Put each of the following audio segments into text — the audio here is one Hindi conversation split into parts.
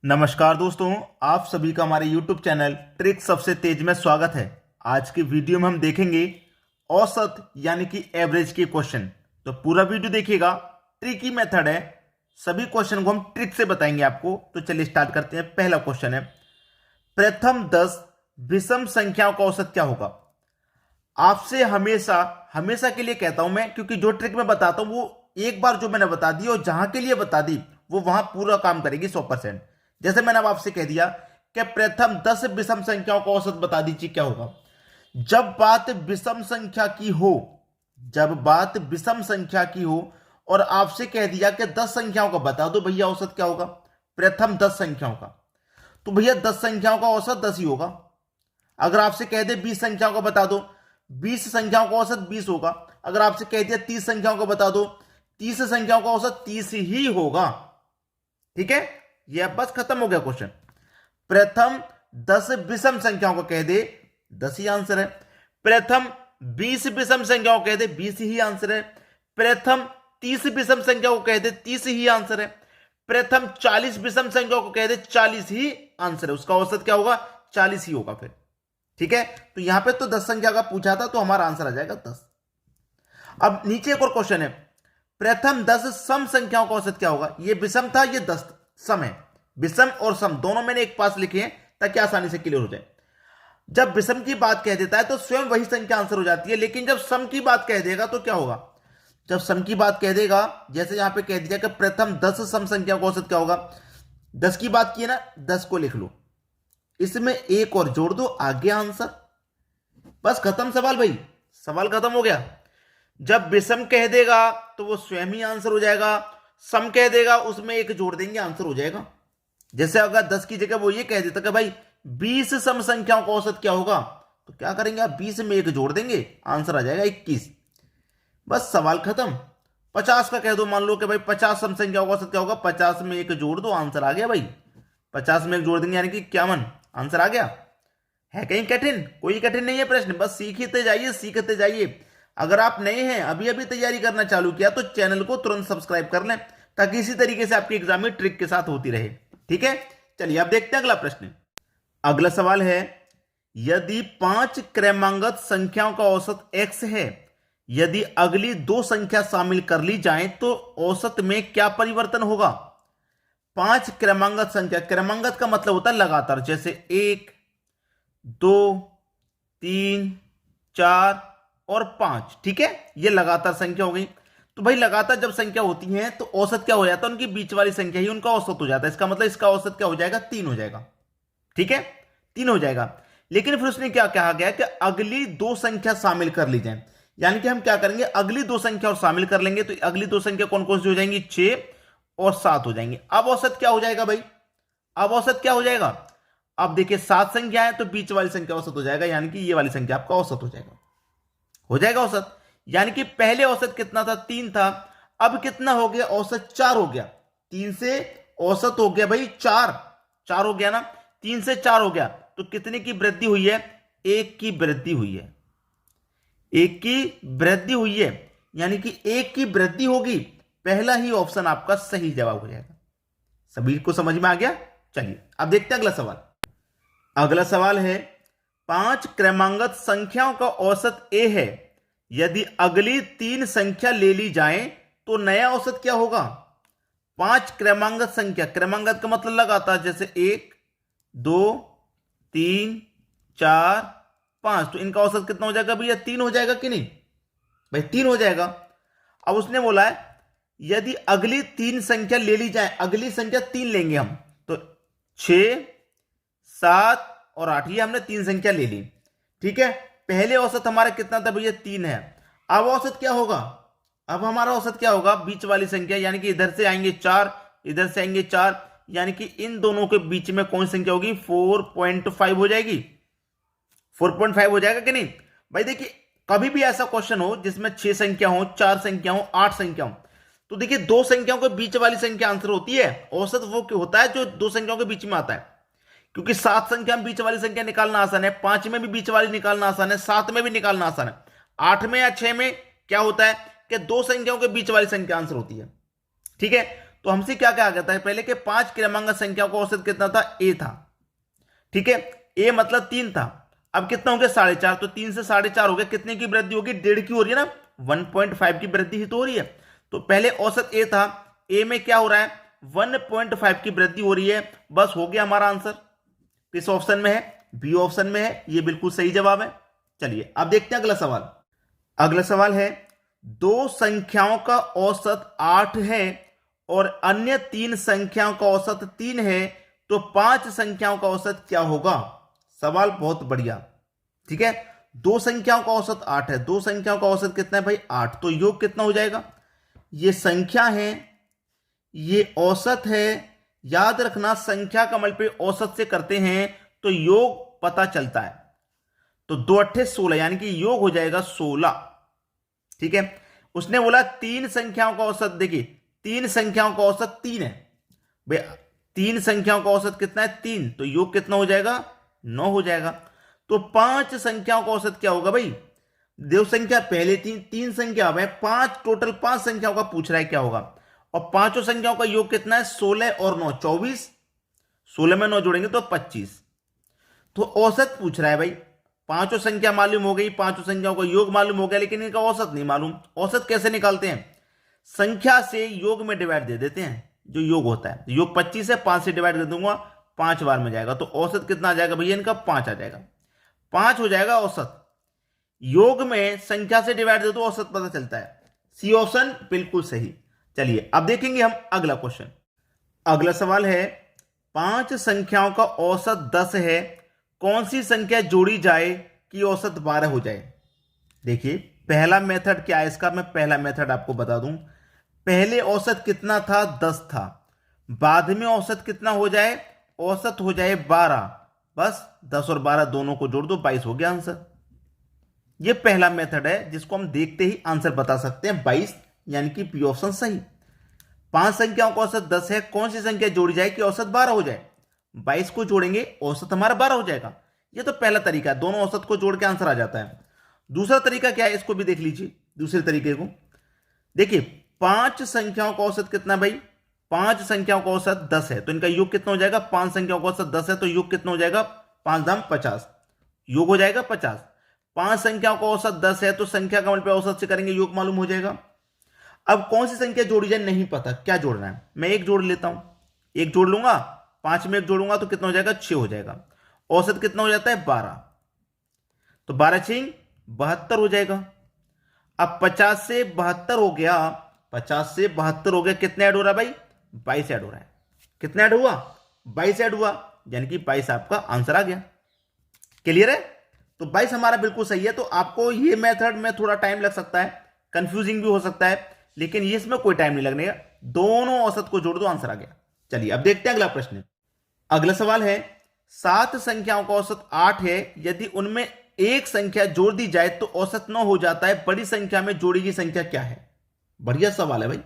नमस्कार दोस्तों, आप सभी का हमारे YouTube चैनल ट्रिक सबसे तेज में स्वागत है। आज की वीडियो में हम देखेंगे औसत यानी कि एवरेज के क्वेश्चन। तो पूरा वीडियो देखिएगा। ट्रिकी मेथड है, सभी क्वेश्चन को हम ट्रिक से बताएंगे आपको। तो चलिए स्टार्ट करते हैं। पहला क्वेश्चन है, प्रथम 10 विषम संख्याओं का औसत क्या होगा। आपसे हमेशा हमेशा के लिए कहता हूं मैं, क्योंकि जो ट्रिक मैं बताता हूं वो एक बार जो मैंने बता दी और जहां के लिए बता दी वो वहां पूरा काम करेगी 100%। जैसे मैंने अब आपसे कह दिया कि प्रथम 10 विषम संख्याओं का औसत बता दीजिए क्या होगा। जब बात विषम संख्या की हो, जब बात विषम संख्या की हो और आपसे कह दिया कि 10 संख्याओं का बता दो भैया औसत क्या होगा, प्रथम 10 संख्याओं का, तो भैया 10 संख्याओं का औसत 10 ही होगा। अगर आपसे कह दे 20 संख्याओं का बता दो, 20 संख्याओं का औसत 20 होगा। अगर आपसे कह दिया 30 संख्याओं का बता दो, 30 संख्याओं का औसत 30 ही होगा। ठीक है, यह बस खत्म हो गया क्वेश्चन। प्रथम 10 विषम संख्याओं को कह दे 10 ही आंसर है। प्रथम 20 विषम संख्याओं को कह दे 20 ही आंसर है। प्रथम 30 विषम संख्याओं को कह दे 30 ही आंसर है। प्रथम 40 विषम संख्याओं को कह दे 40 ही आंसर है। उसका औसत क्या होगा, 40 ही होगा फिर। ठीक है, तो यहां पे तो 10 संख्या का पूछा था, तो हमारा आंसर आ जाएगा 10। अब नीचे एक और क्वेश्चन है, प्रथम 10 सम संख्याओं का औसत क्या होगा। ये विषम था, ये 10 सम है। विषम और सम दोनों मैंने एक पास लिखे हैं ताकि आसानी से क्लियर हो जाए। जब विषम की बात कह देता है तो स्वयं वही संख्या आंसर हो जाती है, लेकिन जब सम की बात कह देगा तो क्या होगा। जब सम की बात कह देगा, जैसे यहां पे कह दिया कि प्रथम 10 सम संख्या का औसत क्या होगा। 10 की बात की है ना, 10 को लिख लो, इसमें एक और जोड़ दो, आ गया आंसर। बस खत्म सवाल भाई, सवाल खत्म हो गया। जब विषम कह देगा तो वो स्वयं ही आंसर हो जाएगा, सम कह देगा उसमें एक जोड़ देंगे, आंसर हो जाएगा। जैसे अगर 10 की जगह वो ये कह देता कि भाई 20 सम संख्याओं का औसत क्या होगा, तो क्या करेंगे आप, 20 में एक जोड़ देंगे, आंसर आ जाएगा 21। बस सवाल खत्म। 50 का कह दो, मान लो कि भाई 50 सम संख्याओं का औसत क्या होगा, 50 में एक जोड़ दो, आंसर आ गया भाई। 50 में एक जोड़ देंगे यानी कि 51, आंसर आ गया। है कहीं कठिन? कोई कठिन नहीं है प्रश्न, बस सीखते जाइए सीखते जाइए। अगर आप नए हैं, अभी अभी तैयारी करना चालू किया, तो चैनल को तुरंत सब्सक्राइब कर लें ताकि इसी तरीके से आपकी एग्जाम में ट्रिक के साथ होती रहे। ठीक है, चलिए अब देखते हैं अगला प्रश्न। अगला सवाल है, यदि 5 क्रमांगत संख्याओं का औसत x है, यदि अगली 2 संख्या शामिल कर ली जाए तो औसत में क्या परिवर्तन होगा। 5 क्रमांगत संख्या, क्रमांगत का मतलब होता है लगातार, जैसे 1 2 3 4 और 5। ठीक है, ये लगातार संख्या हो गई। तो भाई लगातार जब संख्या होती है तो औसत क्या हो जाता है, उनकी बीच वाली संख्या ही उनका औसत हो जाता है। इसका मतलब इसका औसत क्या हो जाएगा, 3 हो जाएगा। ठीक है, 3 हो जाएगा। लेकिन फिर उसने क्या कहा गया कि अगली 2 संख्या शामिल कर ली जाए, यानी कि हम क्या करेंगे, अगली 2 संख्या और शामिल कर लेंगे। तो अगली 2 संख्या कौन कौन सी हो जाएंगी, 6 और 7 हो जाएंगे। अब औसत क्या हो जाएगा भाई, अब औसत क्या हो जाएगा। अब देखिए 7 संख्या है तो बीच वाली संख्या औसत हो जाएगा, यानी कि ये वाली संख्या आपका औसत हो जाएगा, हो जाएगा औसत। यानी कि पहले औसत कितना था, 3 था, अब कितना हो गया, औसत 4 हो गया। 3 से औसत हो गया भाई 4, 4 हो गया ना, 3 से 4 हो गया, तो कितने की वृद्धि हुई है, 1 की वृद्धि हुई है, 1 की वृद्धि हुई है, यानी कि 1 की वृद्धि होगी। पहला ही ऑप्शन आपका सही जवाब हो जाएगा। सभी को समझ में आ गया। चलिए अब देखते हैं अगला सवाल। अगला सवाल है, 5 क्रमांगत संख्याओं का औसत a है, यदि अगली 3 संख्या ले ली जाए तो नया औसत क्या होगा। 5 क्रमांगत संख्या, क्रमांगत का मतलब लगातार, जैसे 1 2 3 4 5, तो इनका औसत कितना हो जाएगा भैया, 3 हो जाएगा कि नहीं भाई, 3 हो जाएगा। अब उसने बोला है यदि अगली 3 संख्या ले ली जाए, अगली संख्या 3 लेंगे हम, तो 6 7 और 8, ये हमने 3 संख्या ले ली। ठीक है, पहले औसत हमारा कितना था भैया, 3 है। अब औसत क्या होगा, अब हमारा औसत क्या होगा, बीच वाली संख्या, यानी कि इधर से आएंगे 4, इधर से आएंगे 4, यानी कि इन दोनों के बीच में कौन सी संख्या होगी, 4.5 हो जाएगी। 4.5 हो जाएगा कि नहीं भाई। देखिए कभी भी ऐसा क्वेश्चन हो जिसमें 6 संख्या हो, 4 संख्या हो, 8 संख्या हो, तो देखिए 2 संख्याओं के बीच वाली संख्या आंसर होती है। औसत वो क्यों होता है जो 2 संख्याओं के बीच में आता है, क्योंकि 7 संख्या में बीच वाली संख्या निकालना आसान है, 5 में भी बीच वाली निकालना आसान है, 7 में भी निकालना आसान है। 8 में या 6 में क्या होता है कि 2 संख्याओं के बीच वाली संख्या आंसर होती है। ठीक है, तो हमसे क्या क्या आ गया था पहले के 5 क्रमांक संख्याओं का औसत कितना था, ए था। ठीक है, ए मतलब 3 था। अब कितना हो गया 4.5, तो 3 से 4.5 हो गया, कितने की वृद्धि होगी, 1.5 की हो रही है ना, 1.5 की वृद्धि ही तो हो रही है। तो पहले औसत ए था, ए में क्या हो रहा है 1.5 की वृद्धि हो रही है, बस हो गया हमारा आंसर। किस ऑप्शन में है, बी ऑप्शन में है, ये बिल्कुल सही जवाब है। चलिए अब देखते हैं अगला सवाल। अगला सवाल है, दो संख्याओं का औसत 8 है और अन्य 3 संख्याओं का औसत 3 है, तो 5 संख्याओं का औसत क्या होगा। सवाल बहुत बढ़िया। ठीक है, दो संख्याओं का औसत 8 है, दो संख्याओं का औसत कितना है भाई 8, तो योग कितना हो जाएगा, ये संख्या है ये औसत है। याद रखना संख्या का मल्टीप्लाई औसत से करते हैं तो योग पता चलता है। तो 2 8 16 यानी कि योग हो जाएगा 16। ठीक है, उसने बोला 3 संख्याओं का औसत, देखिए 3 संख्याओं का औसत 3 है भाई, 3 संख्याओं का औसत कितना है 3, तो योग कितना हो जाएगा 9 हो जाएगा। तो 5 संख्याओं का औसत क्या होगा भाई, देव संख्या पहले 3 संख्या है, 5 टोटल 5 संख्याओं का पूछ रहा है क्या होगा, और पांचों संख्याओं का योग कितना है 16 और 9 24, 16 में 9 जोड़ेंगे तो 25। तो औसत पूछ रहा है भाई, पांचों संख्या मालूम हो गई, पांचों संख्याओं का योग मालूम हो गया, लेकिन इनका औसत नहीं मालूम। औसत कैसे निकालते हैं, संख्या से योग में डिवाइड दे देते हैं, जो योग होता है योग 25 है, 5 से डिवाइड कर दूंगा 5 बार में जाएगा, तो औसत कितना आ जाएगा भैया इनका 5 आ जाएगा, 5 हो जाएगा औसत। योग में संख्या से डिवाइड दे दो औसत पता चलता है, सी ऑप्शन बिल्कुल सही। चलिए अब देखेंगे हम अगला क्वेश्चन। अगला सवाल है, 5 संख्याओं का औसत 10 है, कौन सी संख्या जोड़ी जाए कि औसत 12 हो जाए। देखिए पहला मेथड क्या है इसका, मैं पहला मेथड आपको बता दूं। पहले औसत कितना था 10 था, बाद में औसत कितना हो जाए, औसत हो जाए 12, बस 10 और 12 दोनों को जोड़ दो 22 हो गया आंसर। यह पहला मेथड है जिसको हम देखते ही आंसर बता सकते हैं 22, यानी कि पी ऑप्शन सही। 5 संख्याओं का औसत 10 है, कौन सी संख्या जोड़ी जाए कि औसत 12 हो जाए, 22 को जोड़ेंगे औसत हमारा 12 हो जाएगा। यह तो पहला तरीका है, दोनों औसत को जोड़ के आंसर आ जाता है। दूसरा तरीका क्या है, इसको भी देख लीजिए दूसरे तरीके को। देखिए 5 संख्याओं का औसत कितना भाई, 5 संख्याओं का औसत 10 है, तो इनका योग कितना हो जाएगा, 5 संख्याओं का औसत 10 है तो योग कितना हो जाएगा 5 दाम 50, योग हो जाएगा 50। 5 संख्याओं का औसत 10 है तो संख्या का मल्टीप्लाई औसत से करेंगे, योग मालूम हो जाएगा। अब कौन सी संख्या जोड़ी जाए नहीं पता, क्या जोड़ना है, मैं एक जोड़ लेता हूं, एक जोड़ लूंगा, 5 में एक जोड़ूंगा तो कितना हो जाएगा 6 हो जाएगा। औसत कितना हो जाता है 12, तो 12 6 72 हो जाएगा। अब 50 से 72 हो गया, 50 से 72 हो गया, कितना ऐड हो रहा है भाई 22 ऐड हो रहा है। कितना ऐड हुआ 22 ऐड हुआ, यानी कि 22 आपका आंसर आ गया। क्लियर है, तो 22 हमारा बिल्कुल सही है। तो आपको ये मेथड में थोड़ा टाइम लग सकता है, कंफ्यूजिंग भी हो सकता है, लेकिन ये इसमें कोई टाइम नहीं लगने का, दोनों औसत को जोड़ दो आंसर आ गया। चलिए अब देखते हैं अगला प्रश्न। अगला सवाल है, 7 संख्याओं का औसत 8 है, यदि उनमें एक संख्या जोड़ दी जाए तो औसत 9 हो जाता है, बड़ी संख्या में जोड़ी गई संख्या क्या है। बढ़िया सवाल है भाई।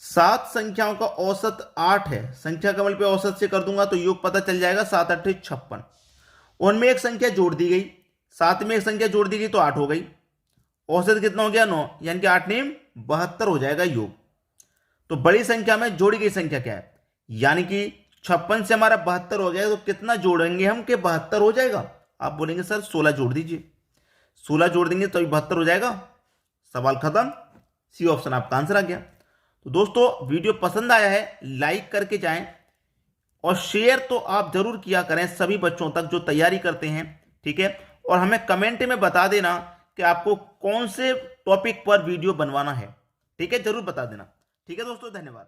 7 संख्याओं का औसत 8 है, संख्या का मल्टीप्लाई औसत से कर दूंगा तो योग पता चल जाएगा, 7 8 56। उनमें एक संख्या जोड़ दी गई, 7 में एक संख्या जोड़ दी गई तो 8 हो गई, औसत कितना हो गया 9, यानी कि 8 9 72 हो जाएगा योग। तो बड़ी संख्या में जोड़ी गई संख्या क्या है, यानी कि 56 से हमारा 72 हो गया, तो कितना जोड़ेंगे हम कि 72 हो जाएगा। आप बोलेंगे सर 16 जोड़ दीजिए, 16 जोड़ देंगे तो 72 हो जाएगा, सवाल खत्म, सी ऑप्शन आपका आंसर आ गया। तो दोस्तों वीडियो पसंद आया है लाइक करके जाएं, और शेयर तो आप जरूर किया करें सभी बच्चों तक जो तैयारी करते हैं। ठीक है, और हमें कमेंट में बता देना कि आपको कौन से टॉपिक पर वीडियो बनवाना है। ठीक है, जरूर बता देना। ठीक है दोस्तों, धन्यवाद।